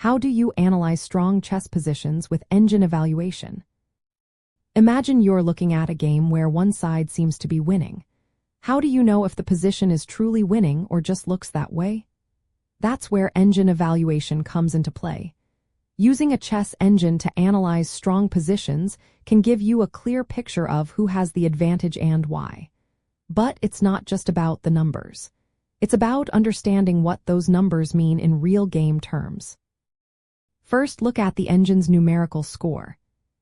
How do you analyze strong chess positions with engine evaluation? Imagine you're looking at a game where one side seems to be winning. How do you know if the position is truly winning or just looks that way? That's where engine evaluation comes into play. Using a chess engine to analyze strong positions can give you a clear picture of who has the advantage and why. But it's not just about the numbers. It's about understanding what those numbers mean in real game terms. First, look at the engine's numerical score.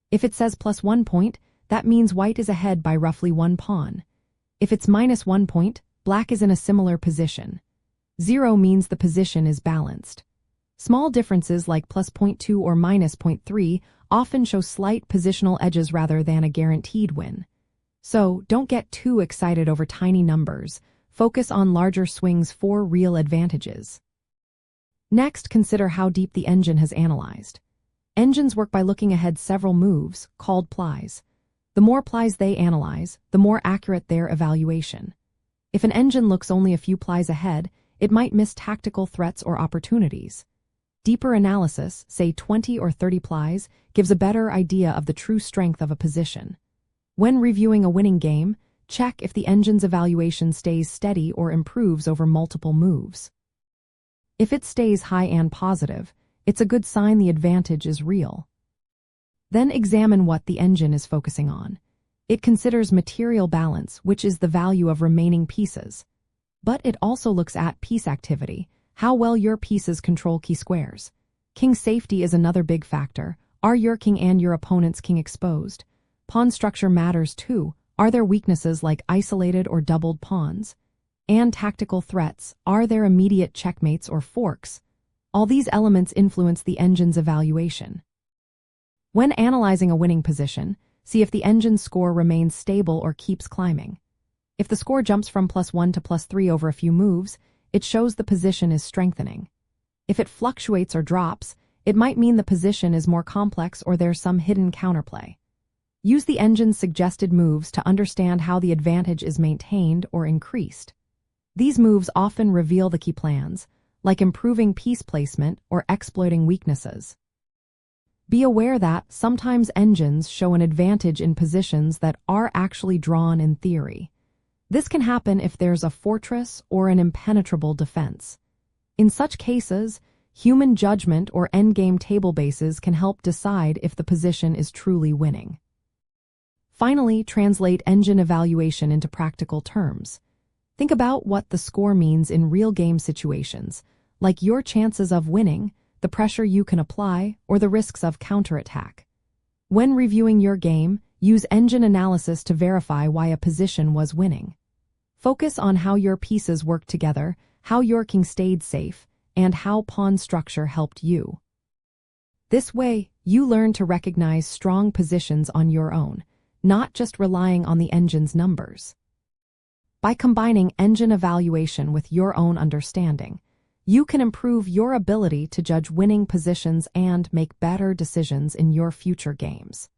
If it says +1 point, that means white is ahead by roughly 1 pawn. If it's -1 point, black is in a similar position. 0 means the position is balanced. Small differences like +0.2 or -0.3 often show slight positional edges rather than a guaranteed win. So, don't get too excited over tiny numbers. Focus on larger swings for real advantages. Next, consider how deep the engine has analyzed. Engines work by looking ahead several moves, called plies. The more plies they analyze, the more accurate their evaluation. If an engine looks only a few plies ahead, it might miss tactical threats or opportunities. Deeper analysis, say 20 or 30 plies, gives a better idea of the true strength of a position. When reviewing a winning game, check if the engine's evaluation stays steady or improves over multiple moves. If it stays high and positive, it's a good sign the advantage is real. Then examine what the engine is focusing on. It considers material balance, which is the value of remaining pieces. But it also looks at piece activity, how well your pieces control key squares. King safety is another big factor. Are your king and your opponent's king exposed? Pawn structure matters too. Are there weaknesses like isolated or doubled pawns? And tactical threats, are there immediate checkmates or forks? All these elements influence the engine's evaluation. When analyzing a winning position, see if the engine's score remains stable or keeps climbing. If the score jumps from +1 to +3 over a few moves, it shows the position is strengthening. If it fluctuates or drops, it might mean the position is more complex or there's some hidden counterplay. Use the engine's suggested moves to understand how the advantage is maintained or increased. These moves often reveal the key plans, like improving piece placement or exploiting weaknesses. Be aware that sometimes engines show an advantage in positions that are actually drawn in theory. This can happen if there's a fortress or an impenetrable defense. In such cases, human judgment or endgame table bases can help decide if the position is truly winning. Finally, translate engine evaluation into practical terms. Think about what the score means in real game situations, like your chances of winning, the pressure you can apply, or the risks of counterattack. When reviewing your game, use engine analysis to verify why a position was winning. Focus on how your pieces worked together, how your king stayed safe, and how pawn structure helped you. This way, you learn to recognize strong positions on your own, not just relying on the engine's numbers. By combining engine evaluation with your own understanding, you can improve your ability to judge winning positions and make better decisions in your future games.